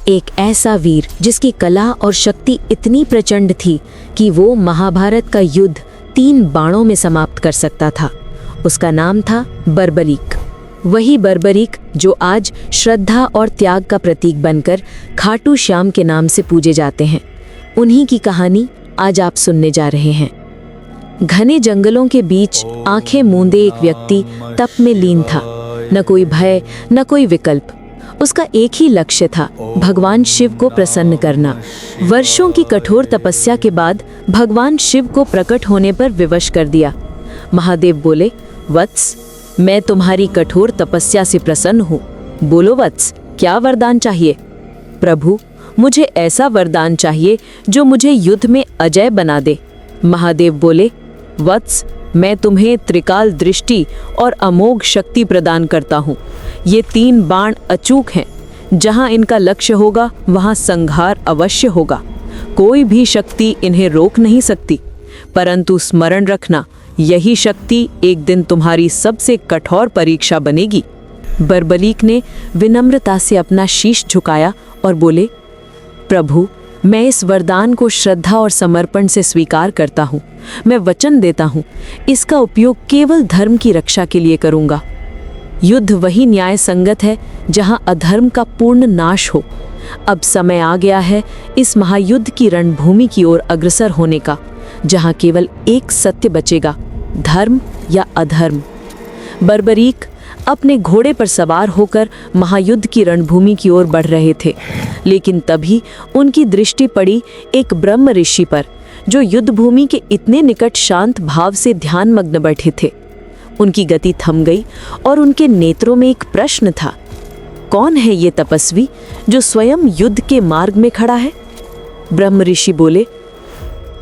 एक ऐसा वीर जिसकी कला और शक्ति इतनी प्रचंड थी कि वो महाभारत का युद्ध 3 बाणों में समाप्त कर सकता था। उसका नाम था बर्बरीक। वही बर्बरीक जो आज श्रद्धा और त्याग का प्रतीक बनकर खाटू श्याम के नाम से पूजे जाते हैं। उन्हीं की कहानी आज आप सुनने जा रहे हैं। घने जंगलों के बीच आंखें मूंदे एक व्यक्ति तप में लीन था। न कोई भय, न कोई विकल्प। उसका एक ही लक्ष्य था, भगवान शिव को प्रसन्न करना। वर्षों की कठोर तपस्या के बाद भगवान शिव को प्रकट होने पर विवश कर दिया। महादेव बोले, वत्स, मैं तुम्हारी कठोर तपस्या से प्रसन्न हूँ। बोलो वत्स, क्या वरदान चाहिए? प्रभु, मुझे ऐसा वरदान चाहिए जो मुझे युद्ध में अजय बना दे। महादेव बोले, वत्स, मैं तुम्हें त्रिकाल दृष्टि और अमोघ शक्ति प्रदान करता हूँ। ये 3 बाण अचूक हैं। जहाँ इनका लक्ष्य होगा वहाँ संहार अवश्य होगा। कोई भी शक्ति इन्हें रोक नहीं सकती। परंतु स्मरण रखना, यही शक्ति एक दिन तुम्हारी सबसे कठोर परीक्षा बनेगी। बर्बरीक ने विनम्रता से अपना शीश झुकाया और बोले, प्रभु, मैं इस वरदान को श्रद्धा और समर्पण से स्वीकार करता हूँ। मैं वचन देता हूँ, इसका उपयोग केवल धर्म की रक्षा के लिए करूँगा। युद्ध वही न्याय संगत है जहाँ अधर्म का पूर्ण नाश हो। अब समय आ गया है इस महायुद्ध की रणभूमि की ओर अग्रसर होने का, जहाँ केवल एक सत्य बचेगा, धर्म या अधर्म। बर्बरीक अपने घोड़े पर सवार होकर महायुद्ध की रणभूमि की ओर बढ़ रहे थे, लेकिन तभी उनकी दृष्टि पड़ी एक ब्रह्म ऋषि पर, जो युद्ध भूमि के इतने निकट शांत भाव से ध्यानमग्न बैठे थे। उनकी गति थम गई और उनके नेत्रों में एक प्रश्न था। कौन है ये तपस्वी जो स्वयं युद्ध के मार्ग में खड़ा है? ब्रह्म ऋषि बोले,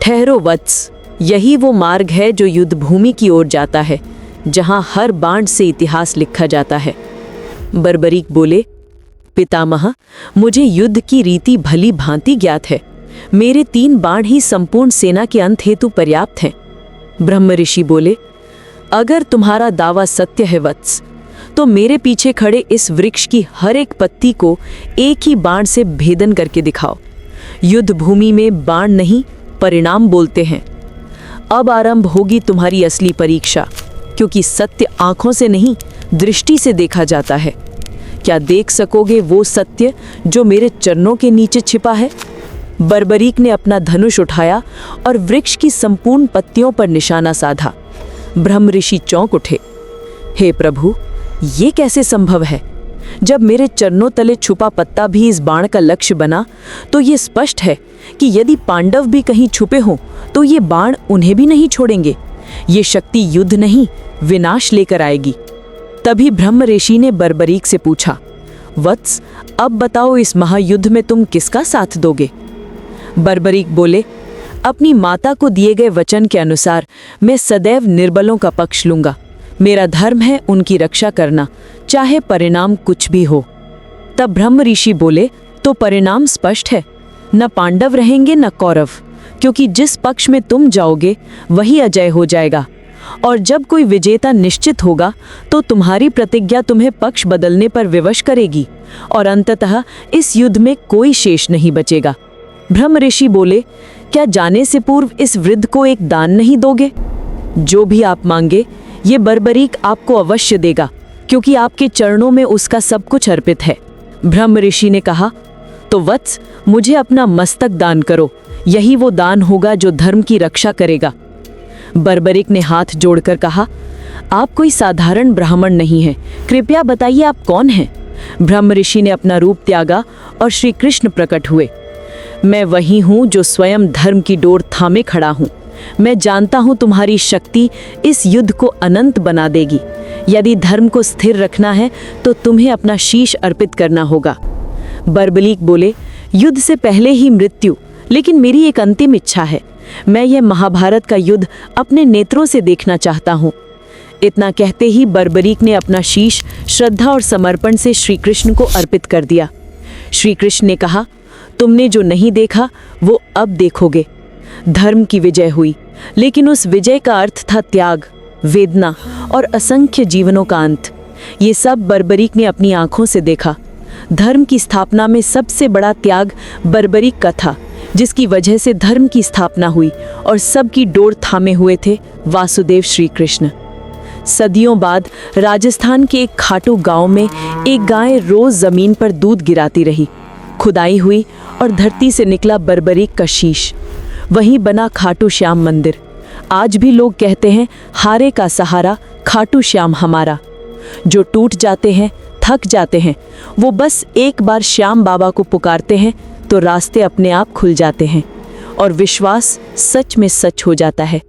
ठहरो वत्स, यही वो मार्ग है जो युद्ध भूमि की ओर जाता है, जहां हर बाण से इतिहास लिखा जाता है। बर्बरीक बोले, पितामह, मुझे युद्ध की रीति भली भांति ज्ञात है। मेरे 3 बाण ही संपूर्ण सेना के अंत हेतु पर्याप्त हैं। ब्रह्म ऋषि बोले, अगर तुम्हारा दावा सत्य है वत्स, तो मेरे पीछे खड़े इस वृक्ष की हर एक पत्ती को एक ही बाण से भेदन करके दिखाओ। युद्ध भूमि में बाण नहीं, परिणाम बोलते हैं। अब आरंभ होगी तुम्हारी असली परीक्षा, क्योंकि सत्य आंखों से नहीं, दृष्टि से देखा जाता है। क्या देख सकोगे वो सत्य जो मेरे चरणों के नीचे छिपा है? बर्बरीक ने अपना धनुष उठाया और वृक्ष की संपूर्ण पत्तियों पर निशाना साधा। ब्रह्म ऋषि चौंक उठे। हे प्रभु, ये कैसे संभव है? जब मेरे चरणों तले छुपा पत्ता भी इस बाण का लक्ष्य बना, तो ये स्पष्ट है कि यदि पांडव भी कहीं छुपे हों तो ये बाण उन्हें भी नहीं छोड़ेंगे। ये शक्ति युद्ध नहीं, विनाश लेकर आएगी। तभी ब्रह्म ऋषि ने बर्बरीक से पूछा, वत्स, अब बताओ इस महायुद्ध में तुम किसका साथ दोगे? बर्बरीक बोले, अपनी माता को दिए गए वचन के अनुसार मैं सदैव निर्बलों का पक्ष लूंगा। मेरा धर्म है उनकी रक्षा करना, चाहे परिणाम कुछ भी हो। तब ब्रह्म ऋषि बोले, तो परिणाम स्पष्ट है, न पांडव रहेंगे न कौरव, क्योंकि जिस पक्ष में तुम जाओगे वही अजय हो जाएगा। और जब कोई विजेता निश्चित होगा तो तुम्हारी प्रतिज्ञा तुम्हें पक्ष बदलने पर विवश करेगी और अंततः इस युद्ध में कोई शेष नहीं बचेगा। ब्रह्म ऋषि बोले, क्या जाने से पूर्व इस वृद्ध को एक दान नहीं दोगे? जो भी आप मांगे ये बर्बरीक आपको अवश्य देगा, क्योंकि आपके चरणों में उसका सब कुछ अर्पित है। ब्रह्म ऋषि ने कहा, तो वत्स, मुझे अपना मस्तक दान करो। यही वो दान होगा जो धर्म की रक्षा करेगा। बर्बरीक ने हाथ जोड़कर कहा, आप कोई साधारण ब्राह्मण नहीं हैं, कृपया बताइए आप कौन हैं? ब्रह्म ऋषि ने अपना रूप त्यागा और श्री कृष्ण प्रकट हुए। मैं वही हूँ जो स्वयं धर्म की डोर थामे खड़ा हूँ। मैं जानता हूँ तुम्हारी शक्ति इस युद्ध को अनंत बना देगी। यदि धर्म को स्थिर रखना है तो तुम्हें अपना शीश अर्पित करना होगा। बर्बरीक बोले, युद्ध से पहले ही मृत्यु, लेकिन मेरी एक अंतिम इच्छा है। मैं यह महाभारत का युद्ध अपने नेत्रों से देखना चाहता हूँ। इतना कहते ही बर्बरीक ने अपना शीश श्रद्धा और समर्पण से श्री कृष्ण को अर्पित कर दिया। श्री कृष्ण ने कहा, तुमने जो नहीं देखा वो अब देखोगे। धर्म की विजय हुई, लेकिन उस विजय का अर्थ था त्याग, वेदना और असंख्य जीवनों का अंत। ये सब बर्बरीक ने अपनी आंखों से देखा। धर्म की स्थापना में सबसे बड़ा त्याग बर्बरीक का था, जिसकी वजह से धर्म की स्थापना हुई और सबकी डोर थामे हुए थे वासुदेव श्री कृष्ण। सदियों बाद राजस्थान के एक खाटू गांव में एक गाय रोज जमीन पर दूध गिराती रही। खुदाई हुई और धरती से निकला बर्बरीक का शीश। वहीं बना खाटू श्याम मंदिर। आज भी लोग कहते हैं, हारे का सहारा खाटू श्याम हमारा। जो टूट जाते हैं, थक जाते हैं, वो बस एक बार श्याम बाबा को पुकारते हैं तो रास्ते अपने आप खुल जाते हैं और विश्वास सच में सच हो जाता है।